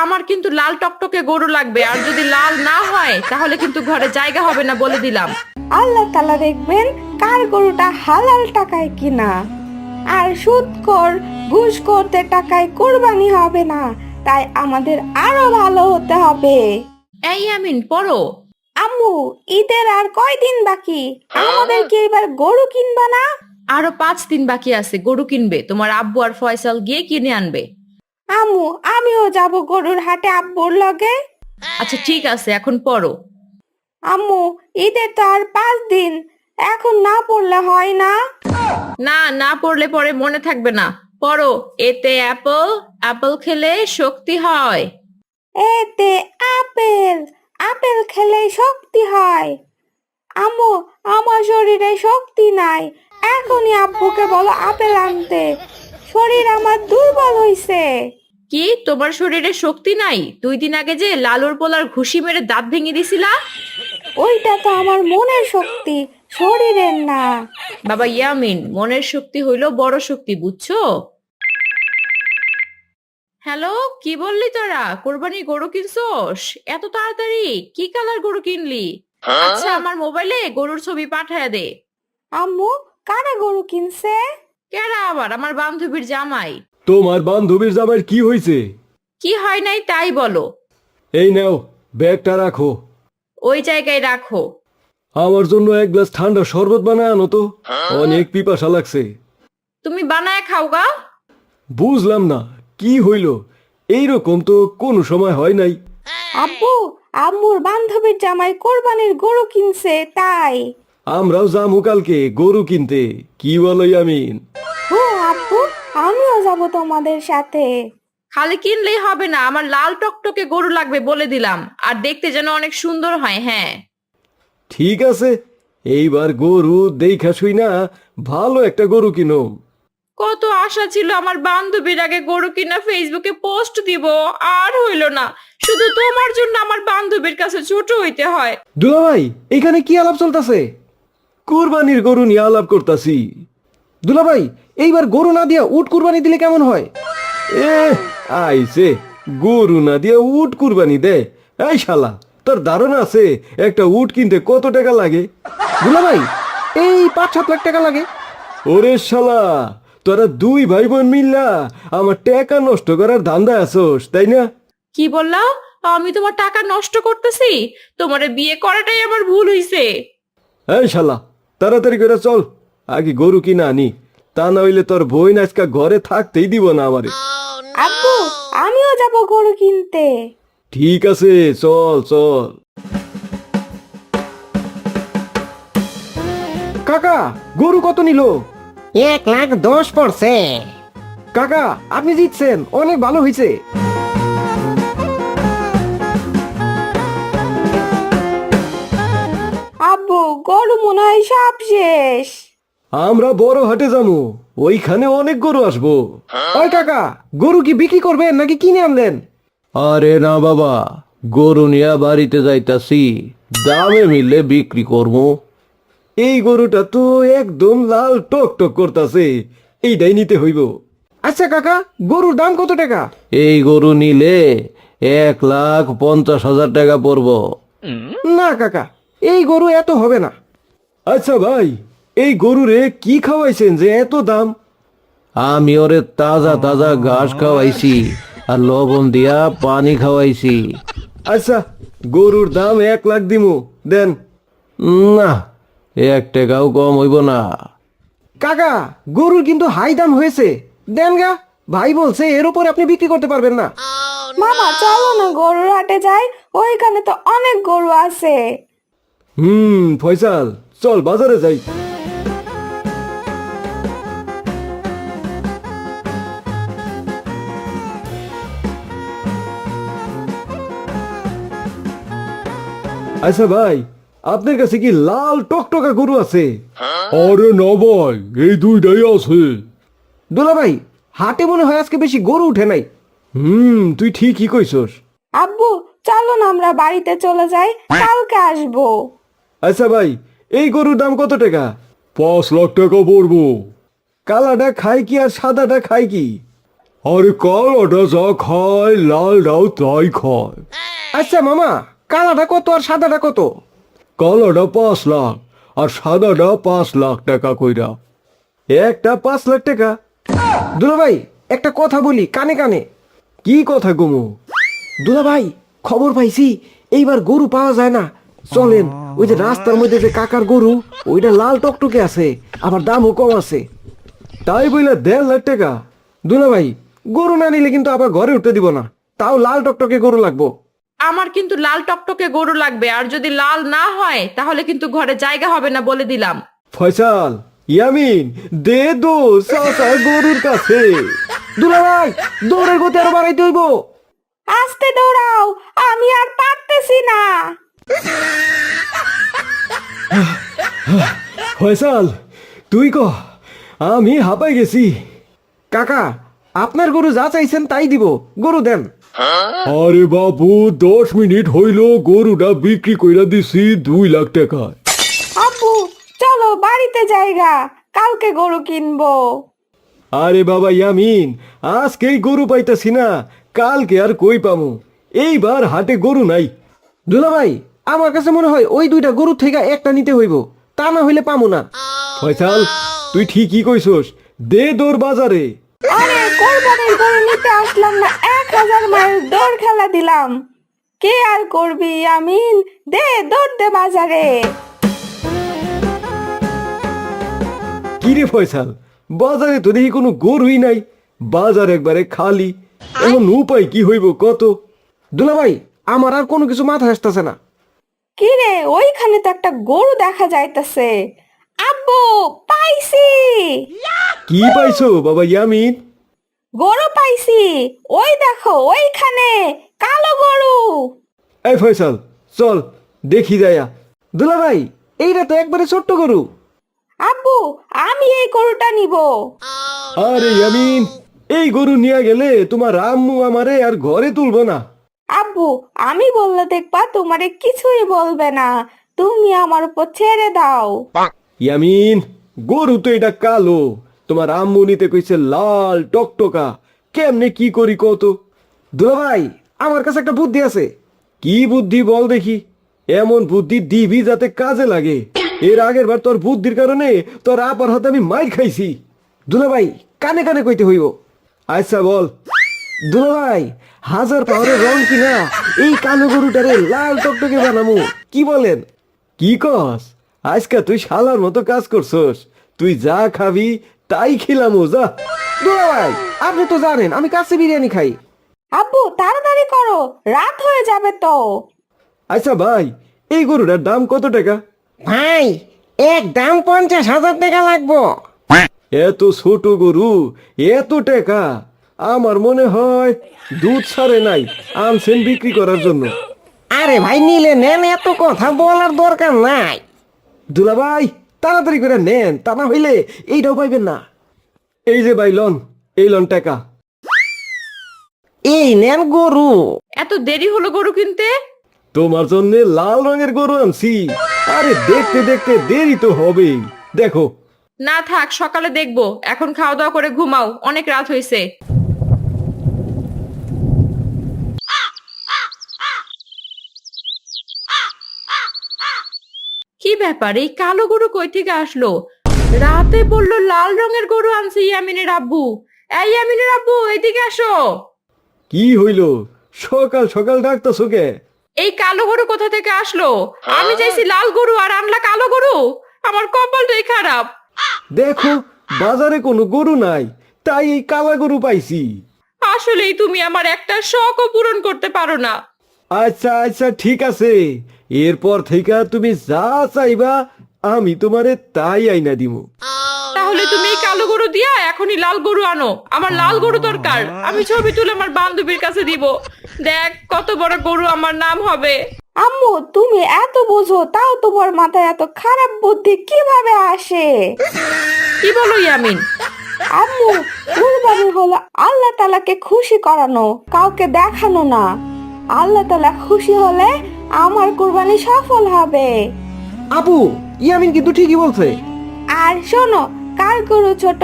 আমার কিন্তু লাল টকটকে গরু লাগবে, আর যদি লাল না হয় তাহলে কিন্তু ঘরে জায়গা হবে না বলে দিলাম। আল্লাহ তাআলা দেখবেন কার গরুটা হালাল টাকায় কিনা। আর সুদখোর ঘুষখোরদের টাকায় কোরবানি হবে না, তাই আমাদের আরো ভালো হতে হবে। এই আমিন পড়ো। আম্মু, ঈদের আর কয়দিন বাকি? আমাদের কি এবার গরু কিনবা না? আরো 5 দিন বাকি আছে, গরু কিনবে। তোমার আব্বু আর ফয়সাল গিয়ে কিনে আনবে। আম্মু, আমিও যাব গরুর হাটে আব্বুর লগে। আচ্ছা ঠিক আছে, এখন পড়ো। আম্মু, ঈদের তো আর 5 দিন, এখন না পড়লে হয় না? না, না পড়লে পরে মনে থাকবে না। পড়ো। এতে অ্যাপল, অ্যাপল খেলে শক্তি হয়। এতে আপেল, আপেল খেলে শক্তি হয়। আম্মু, আমার শরীরে শক্তি নাই, এখনই আব্বুকে বলো আপেল আনতে। শরীর আমার দুর্বল হইছে। কি, তোমার শরীরে শক্তি নাই? 2 দিন আগে যে লালুর পোলার ঘুষি মেরে দাঁত ভেঙে দিছিলা। ওইটা তো আমার মনের শক্তি, শরীরের না। বাবা ইয়ামিন, মনের শক্তি হইলো বড় শক্তি, বুঝছো? হ্যালো, কি বললি তোরা? কোরবানি গরু কিনছোস এত তাড়াতাড়ি? কি কালার গরু কিনলি? আচ্ছা, আমার মোবাইলে গরুর ছবি পাঠায় দে। আম্মু, কারা গরু কিনছে? কেডা আবার? আমার বান্ধবীর জামাই। তোমার বান্ধবীর জামাইয়ের কি হয়েছে? কি হয় নাই তাই বলো। এই নাও, ব্যাগটা রাখো। ওই জায়গায় রাখো। আমার জন্য এক গ্লাস ঠান্ডা শরবত বানায় আনো তো, অনেক পিপাসা লাগছে। তুমি বানায় খাও গা। বুঝলাম না কি হইল, এইরকম তো কোনো সময় হয় নাই। আব্বু, আম্মুর বান্ধবীর জামাই কোরবানির গরু কিনছে তাই। আমরাও যামু কালকে গরু কিনতে, কি বলো ইয়ামিন? ও আব্বু, আমিও যাব তোমাদের সাথে। খালি কিনলেই হবে না, আমার লাল টকটকে গরু লাগবে বলে দিলাম, আর দেখতে যেন অনেক সুন্দর হয়। হ্যাঁ, ঠিক আছে, এইবার গরু দেখা শুই না ভালো একটা গরু কিনো। কত আশা ছিল আমার বান্ধবীর আগে গরু কিনা ফেসবুকে পোস্ট দিব, আর হইল না। শুধু তোমার জন্য আমার বান্ধবীর কাছে ছোট হইতে হয়। দুলাভাই, এখানে কি আলাপ চলতেছে? কুরবানির গরু নিয়ে আলাপ করতাছি। দুলাভাই, এইবার গরু না দিয়া উট কুরবানি দিলে কেমন হয়? এ আইছে, গরু না দিয়া উট কুরবানি দে? এই শালা, তোর ধারণা আছে একটা উট কিনতে কত টাকা লাগে? দুলাভাই, এই 5-7 লাখ টাকা লাগে। ওরে শালা, তোরা দুই ভাই বোন মিল্লা আমার টাকা নষ্ট করার ধান্দা আছোস, তাই না? কি বললা? আমি তোমার টাকা নষ্ট করতেছি? তোমারে বিয়ে করাটাই আমার ভুল হইছে। এই শালা, তাড়াতাড়ি করে চল, আগে গরু কিনা আনি, তা না হইলে তোর বোন আজকা ঘরে থাকতেই দিব না আমারে। আব্বু, আমিও যাব গরু কিনতে। ঠিক আছে, চল চল। কাকা, গরু কত নিল? 1,10,000 পড়ছে। কাকা, আপনি জিতছেন, অনেক ভালো হয়েছে। আব্বু, গরু মনে হয় সব শেষ। আমরা বড় হাটে যাবো, ওইখানে অনেক গরু আসবো। ওই কাকা, গরু কি বিক্রি করবেন নাকি কিনে আনলেন? আরে না বাবা, গরু নিয়ে বাড়িতে যাইতাছি, দামে মিললে বিক্রি করবো। এই গরুটা তো একদম লাল টক টক করতাছে, এইটাই নিতে হইব। আচ্ছা কাকা, গরুর দাম কত টাকা? এই গরু নিলে 1,50,000 টাকা পড়বো। না কাকা, এই গরু এত হবে না। আচ্ছা ভাই, এই গরুরে কি খাওয়াইছেন যে এত দাম? আমি ওরে তাজা তাজা ঘাস খাওয়াইছি আর লবণ দিয়া পানি খাওয়াইছি। আচ্ছা, গরুর দাম 1 লাখ দিমু, দেন। না, 1 টাকাও কম হইব না। কাকা, গরুর কিন্তু হাই দাম হয়েছে, দেন গা। ভাই বলছে এর উপরে আপনি বিক্রি করতে পারবেন না। মামা, চলো না গরুর হাটে যাই, ওইখানে তো অনেক গরু আছে। ফয়সাল, চল বাজারে যাই। আচ্ছা ভাই, আপনার কাছে কি লাল টকটকা গরু আছে? আরে না ভাই, এই দুইটাই আছে। দুলা ভাই, হাটে মনে হয় আজকে বেশি গরু উঠে নাই। তুই ঠিকই কইছস। আব্বু, চলো না আমরা বাড়িতে চলে যাই, কালকে আসবো। আচ্ছা ভাই, এই গরুর দাম কত টাকা? 5 লাখ টাকা পড়বো। কালাটা খায় কি আর সাদাটা খায় কি? আরে কালোটা যা খায় লালটাও তাই খায়। আচ্ছা মামা, কালাটা কত আর সাদাটা কত? কালোটা 5 লাখ আর সাদাটা 5 লাখ টাকা কইরা। একটা 5 লাখ টাকা? দুলা ভাই একটা কথা বলি কানে কানে। কি কথা গুমু? দুলা ভাই খবর পাইছি এইবার গরু পাওয়া যায় না, চলেন ওই যে রাস্তার মধ্যে যে কাকার গরু ওইটা লাল টকটকে আছে, আবার দামও কম আছে। তাই বইলা 1.5 লাখ টাকা? দুলা ভাই গরু না নিলে কিন্তু আবার ঘরে উঠতে দিব না, তাও লাল টকটকে গরু লাগবো। আমার কিন্তু লাল টকটকে গরু লাগবে, আর যদি লাল না হয় তাহলে কিন্তু ঘরে জায়গা হবে না বলে দিলাম। ফয়সাল, ইয়ামিন, দে দো চাচা গরুর কাছে। দুলা ভাই দৌড়ের গতি আরো বাড়াইতে হইব। আস্তে দৌড়াও, আমি আর পারতেছি না। ফয়সাল তুই ক, আমি হাঁপাই গেছি। কাকা আপনার গরু যা চাইছেন তাই দিব, গরু দেন। আরে বাবু 10 মিনিট হইল গরুটা বিক্রি কইরা দিছি 2 লাখ টাকায়। আব্বু চলো বাড়িতে যাইগা, কালকে গরু কিনবো। আরে বাবা ইয়ামিন, আজকেই গরু পাইতাছি না, কালকে আর কই পামু? এইবার হাটে গরু নাই। দুলা ভাই আমার কাছে মনে হয় ওই 2টা গরু থেকে একটা নিতে হইব, তা না হইলে পামু না। ফয়সাল তুই ঠিকই কইছস, দে দৌড় বাজারে। আরে কোরবানির গরু নিতে আসলাম না, 1000 মাইল দৌড় খেলা দিলাম। কে আর করবি আমিন, দে দৌড় দে বাজারে। কি রে ফয়সাল, বাজারে তো দেখি কোনো গরুই নাই, বাজার একবারে খালি, এখন উপায় কি হইব কত? দুলা ভাই আমার আর কোনো কিছু মাথা আসতেছে না। কি রে, ওইখানে তো একটা গরু দেখা যাইতাছে। আব্বু পাইছি, কি পাইছো বাবা ইয়ামিন? গরু পাইছি, ওই দেখো ওইখানে কালো গরু। এই ফয়সাল চল দেখি যায়া। দুলা ভাই এইটা তো একবারে ছোট্ট গরু। আব্বু আমি এই গরুটা নিব। আরে ইয়ামিন, এই গরু নিয়ে গেলে তোমার আম্মু আমারে আর ঘরে তুলবো না। আব্বু আমি বললে দেখবা তোমারে কিছুই বলবে না, তুমি আমার উপর ছেড়ে দাও। ইয়ামিন গরু তো এটা কালো, তোমার আম্মু নিতে কইছে লাল টকটকা, কেমনে কি করি কত? দুলা ভাই আমার কাছে একটা বুদ্ধি আছে। কি বুদ্ধি বল দেখি? এমন বুদ্ধি দিবি যাতে কাজে লাগে। এর আগের বার তোর বুদ্ধির কারণে তোর আপার হাতে আমি মাইর খাইছি। দুলা ভাই কানে কানে কইতে হইব। আচ্ছা বল। দুলা ভাই 1000 পাওয়ারের রং কিনা এই কালো গরুটারে লাল টকটকে বানামু, কি বলেন? কি কস? আজকে তুই শালার মতো কাজ করছস, তুই যা খাবি তাই খিলামু যা। দুলা ভাই আপনি তো জানেন আমি কাচ্চি বিরিয়ানি খাই। আব্বু তাড়াতাড়ি করো, রাত হয়ে যাবে তো। আচ্ছা ভাই এই গরুটার দাম কত টাকা? ভাই একদম 50,000 টাকা লাগবো। এত ছোট গরু এত টাকা? আমার মনে হয় দুধ ছাড়ে নাই, আনছেন বিক্রি করার জন্য। আরে ভাই নিলে নেন, এত কথা বলার দরকার নাই। দুলা ভাই তাড়াতাড়ি করে নেন, তা না হইলে এইটাও পাইবেন না। এই যে ভাই লন, এই লন টাকা। এই নেন গরু। এত দেরি হলো গরু কিনতে? তোমার জন্য লাল রঙের গরু আনছি। আরে দেখতে দেখতে দেরি তো হবেই, দেখো। না থাক, সকালে দেখবো, এখন খাওয়া দাওয়া করে ঘুমাও, অনেক রাত হয়েছে। কি ব্যাপার, এই কালো গরু কই থেকে আসলো? রাতে বললো লাল রঙের গরু আনছে ইয়ামিনের আব্বু। এই ইয়ামিনের আব্বু এদিকে আসো। কি হইল সকাল সকাল ডাকতেছো কে? এই কালো গরু কোথা থেকে আসলো? আমি চাইছি লাল গরু আর আনলা কালো গরু, আমার কপালটাই খারাপ। দেখো বাজারে কোনো গরু নাই, তাই এই কালা গরু পাইছি। আসলেই তুমি আমার একটা শখও পূরণ করতে পারো না। আচ্ছা আচ্ছা ঠিক আছে, এরপর থেকে তুমি যা চাইবা আমি তোমারে তাই আইনা দিমু। তাহলে তুমি এই কালো গরু দিয়া এখনই লাল গরু আনো, আমার লাল গরু দরকার। আমি ছবি তুলে আমার বান্ধবীর কাছে দিব, দেখ কত বড় গরু আমার নাম হবে। আম্মু তুমি এত বোঝো, তাও তোমার মাথায় এত খারাপ বুদ্ধি কিভাবে আসে? কি বলো ইয়ামিন? আম্মু কুরবানি হলো আল্লাহ তাআলাকে খুশি করানো, কাউকে দেখানো না। আল্লাহ তাআলা খুশি হলে আমার কুরবানি সফল হবে। আপু ইয়ামিন কিন্তু ঠিকই বলছে। আর শোনো, কার গরু ছোট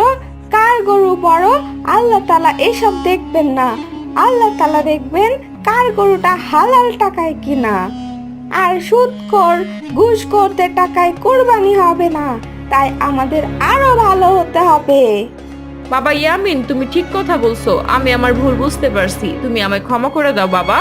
কার গরু বড় আল্লাহ তাআলা এসব দেখবেন না। আল্লাহ তাআলা দেখবেন কার গরুটা হালাল টাকায় কিনা। আর সুদখোর ঘুষখোরদের টাকায় কুরবানি হবে না, তাই আমাদের আরো ভালো হতে হবে। বাবা ইয়ামিন, তুমি ঠিক কথা বলছো। আমি আমার ভুল বুঝতে পারছি, তুমি আমায় ক্ষমা করে দাও বাবা।